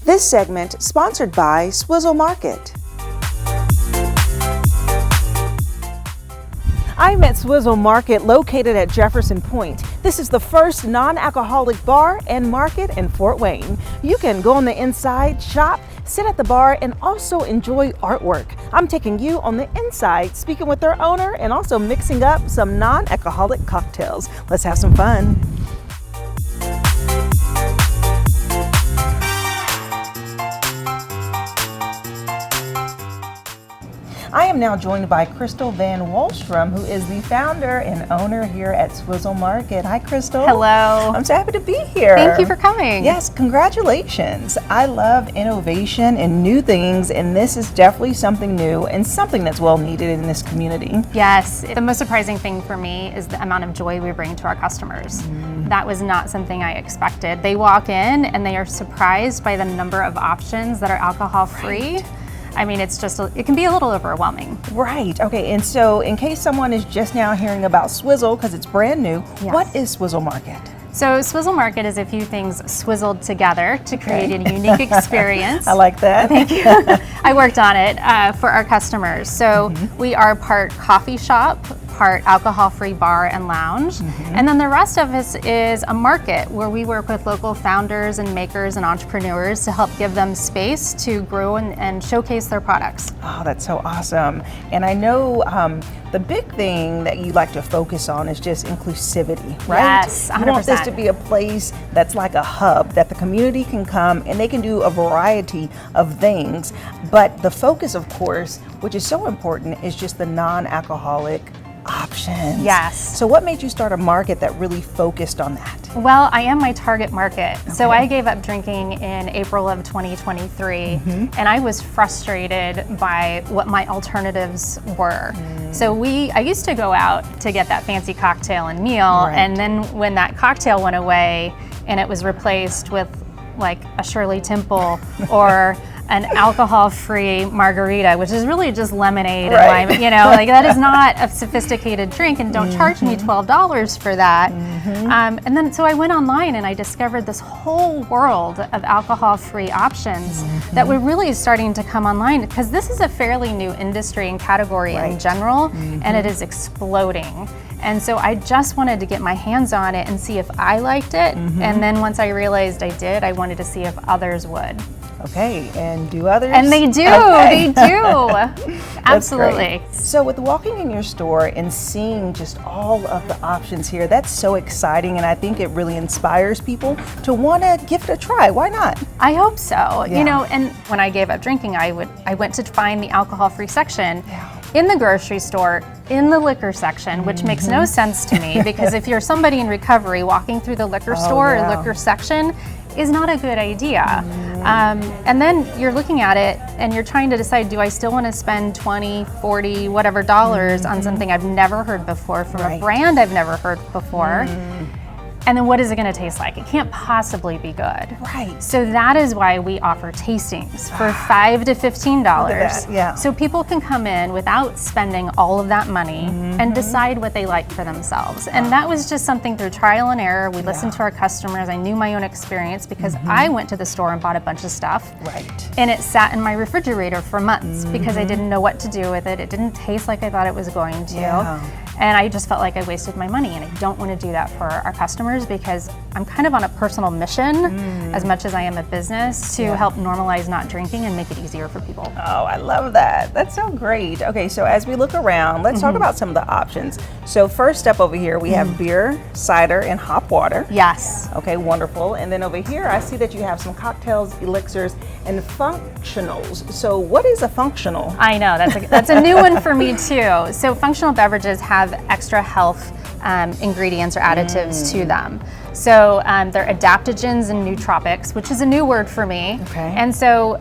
This segment sponsored by Swizzle Market. I'm at Swizzle Market located at Jefferson Pointe. This is the first non-alcoholic bar and market in Fort Wayne. You can go on the inside, shop, sit at the bar, and also enjoy artwork. I'm taking you on the inside, speaking with their owner and also mixing up some non-alcoholic cocktails. Let's have some fun. I am now joined by Crystal Vann Wallstrom, who is the founder and owner here at Swizzle Market. Hi, Crystal. Hello. I'm so happy to be here. Thank you for coming. Yes, congratulations. I love innovation and new things, and this is definitely something new and something that's well needed in this community. Yes, the most surprising thing for me is the amount of joy we bring to our customers. That was not something I expected. They walk in and they are surprised by the number of options that are alcohol-free. Right. I mean, it can be a little overwhelming. Right, okay, and so in case someone is just now hearing about Swizzle, because it's brand new, Yes. What is Swizzle Market? So Swizzle Market is a few things swizzled together to create a unique experience. I like that. Thank you. I worked on it for our customers. So we are part coffee shop, part alcohol-free bar and lounge. And then the rest of us is a market where we work with local founders and makers and entrepreneurs to help give them space to grow and showcase their products. Oh, that's so awesome. And I know the big thing that you like to focus on is just inclusivity, right? Yes, 100%. You want this to be a place that's like a hub that the community can come and they can do a variety of things. But the focus, of course, which is so important, is just the non-alcoholic options. Yes. So what made you start a market that really focused on that? Well, I am my target market. So I gave up drinking in April of 2023, and I was frustrated by what my alternatives were. So I used to go out to get that fancy cocktail and meal, and then when that cocktail went away and it was replaced with like a Shirley Temple or an alcohol-free margarita, which is really just lemonade and lime, like that is not a sophisticated drink, and don't charge me $12 for that. And then so I went online and I discovered this whole world of alcohol-free options that were really starting to come online, because this is a fairly new industry and category in general, and it is exploding. And so I just wanted to get my hands on it and see if I liked it. And then once I realized I did, I wanted to see if others would. Okay, and do others? And they do, okay. they do. Absolutely. So with walking in your store and seeing just all of the options here, that's so exciting, and I think it really inspires people to want to give it a try. Why not? I hope so. Yeah. And when I gave up drinking, I went to find the alcohol-free section in the grocery store, in the liquor section, which makes no sense to me, because if you're somebody in recovery, walking through the liquor store or liquor section is not a good idea. And then you're looking at it and you're trying to decide, do I still want to spend 20, 40, whatever dollars on something I've never heard before from a brand I've never heard before? And then what is it going to taste like? It can't possibly be good. Right. So that is why we offer tastings for $5 to $15. Yeah. So people can come in without spending all of that money and decide what they like for themselves. And that was just something through trial and error. We listened to our customers. I knew my own experience because I went to the store and bought a bunch of stuff. Right. And it sat in my refrigerator for months because I didn't know what to do with it. It didn't taste like I thought it was going to. Yeah. And I just felt like I wasted my money, and I don't want to do that for our customers, because I'm kind of on a personal mission as much as I am a business to help normalize not drinking and make it easier for people. Oh, I love that. That's so great. Okay, so as we look around, let's talk about some of the options. So first up over here, we have beer, cider, and hop water. Yes. Okay, wonderful. And then over here, I see that you have some cocktails, elixirs, and functionals. So what is a functional? I know, that's a new one for me too. So functional beverages have extra health ingredients or additives to them. So they're adaptogens and nootropics, which is a new word for me. Okay. And so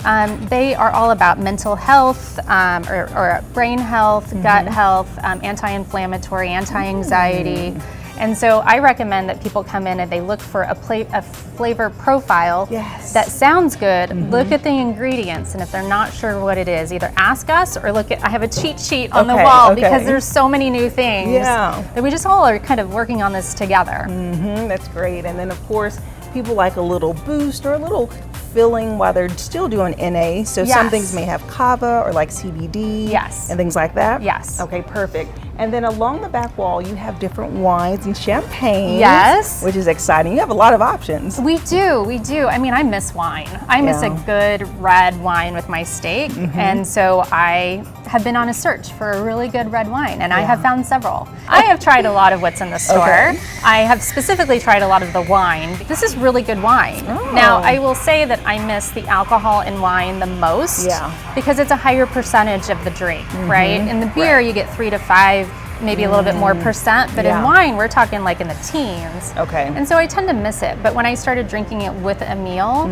they are all about mental health or brain health, gut health, anti-inflammatory, anti-anxiety. And so I recommend that people come in and they look for a flavor profile that sounds good. Look at the ingredients, and if they're not sure what it is, either ask us or I have a cheat sheet on the wall because there's so many new things that we just all are kind of working on this together. That's great. And then of course, people like a little boost or a little filling while they're still doing NA. So Yes. some things may have kava or like CBD Yes. and things like that? Yes. Okay, perfect. And then along the back wall, you have different wines and champagnes. Yes. Which is exciting. You have a lot of options. We do. I mean, I miss wine. I miss a good red wine with my steak. And so I have been on a search for a really good red wine, and I have found several. I have tried a lot of what's in the store. Okay. I have specifically tried a lot of the wine. This is really good wine. Oh. Now, I will say that I miss the alcohol in wine the most because it's a higher percentage of the drink, right? In the beer, you get 3 to 5, maybe a little bit more percent, but in wine, we're talking like in the teens. Okay. And so I tend to miss it. But when I started drinking it with a meal,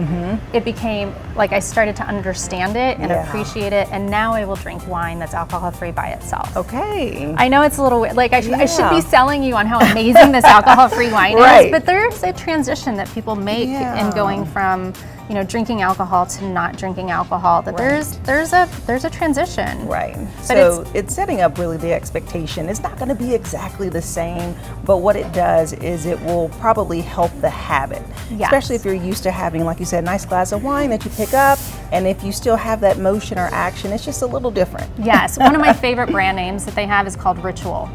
it became like I started to understand it and appreciate it. And now I will drink wine that's alcohol-free by itself. Okay. I know it's a little weird. Like I should be selling you on how amazing this alcohol-free wine is, but there's a transition that people make in going from, you know, drinking alcohol to not drinking alcohol. That there's a transition. Right. But so it's setting up really the expectation. It's not going to be exactly the same, but what it does is it will probably help the habit. Yes. Especially if you're used to having, like you said, a nice glass of wine that you pick up, and if you still have that motion or action, it's just a little different. Yes. One of my favorite brand names that they have is called Ritual.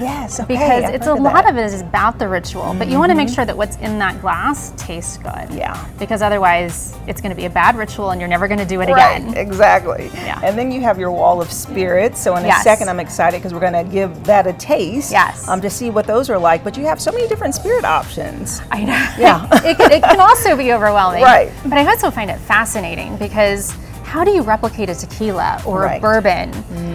Yes, okay. Because it's a lot of it is about the ritual, but you want to make sure that what's in that glass tastes good. Yeah. Because otherwise it's going to be a bad ritual and you're never going to do it again. Exactly. Yeah. And then you have your wall of spirits. So in a second, I'm excited because we're going to give that a taste. Yes. To see what those are like. But you have so many different spirit options. I know. Yeah. it can also be overwhelming. Right. But I also find it fascinating because how do you replicate a tequila or a bourbon?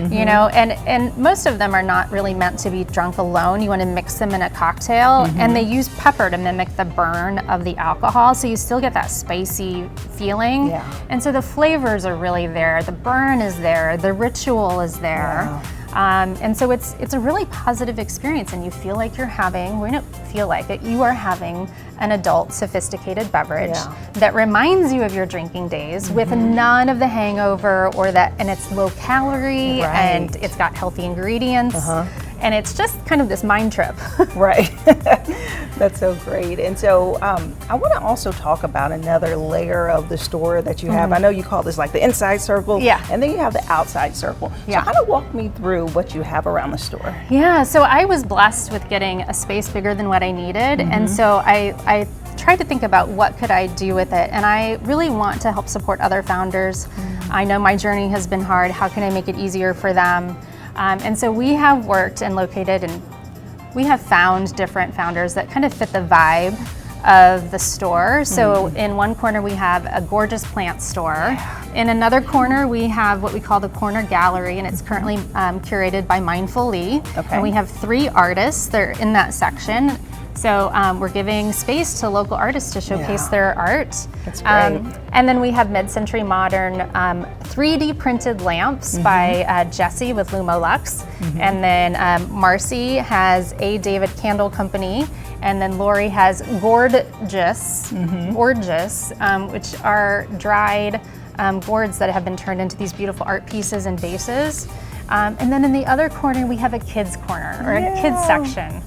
You know, and most of them are not really meant to be drunk alone. You want to mix them in a cocktail, and they use pepper to mimic the burn of the alcohol, so you still get that spicy feeling. Yeah. And so the flavors are really there. The burn is there. The ritual is there. Yeah. And so it's a really positive experience, and you feel like you're having, we don't feel like it, you are having an adult sophisticated beverage that reminds you of your drinking days with none of the hangover or that, and it's low calorie and it's got healthy ingredients. And it's just kind of this mind trip. Right. That's so great. And so I want to also talk about another layer of the store that you have. I know you call this like the inside circle, and then you have the outside circle. So kind of walk me through what you have around the store. Yeah, so I was blessed with getting a space bigger than what I needed. And so I tried to think about what could I do with it. And I really want to help support other founders. I know my journey has been hard. How can I make it easier for them? And so we have worked and located, and we have found different founders that kind of fit the vibe of the store. So in one corner we have a gorgeous plant store. In another corner we have what we call the Corner Gallery, and it's currently curated by Mindful Lee. And we have 3 artists that are in that section. So we're giving space to local artists to showcase their art. That's great. And then we have mid-century modern 3D printed lamps by Jessie with Lumolux. And then Marcy has A. David Candle Company. And then Lori has Gorgeous, which are dried gourds that have been turned into these beautiful art pieces and vases. And then in the other corner, we have a kids corner or a kids section.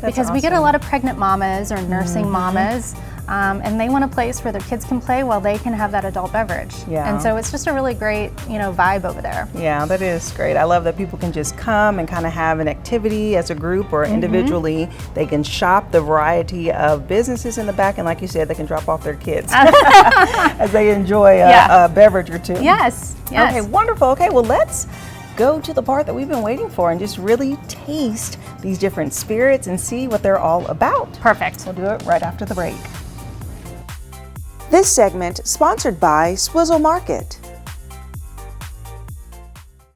Because we get a lot of pregnant mamas or nursing mamas, and they want a place where their kids can play while they can have that adult beverage. And so it's just a really great, vibe over there. Yeah, that is great. I love that people can just come and kind of have an activity as a group or individually. They can shop the variety of businesses in the back, and like you said, they can drop off their kids as they enjoy a beverage or two. Yes. Okay, wonderful. Okay, well, let's go to the part that we've been waiting for and just really taste these different spirits and see what they're all about. Perfect. We'll do it right after the break. This segment sponsored by Swizzle Market.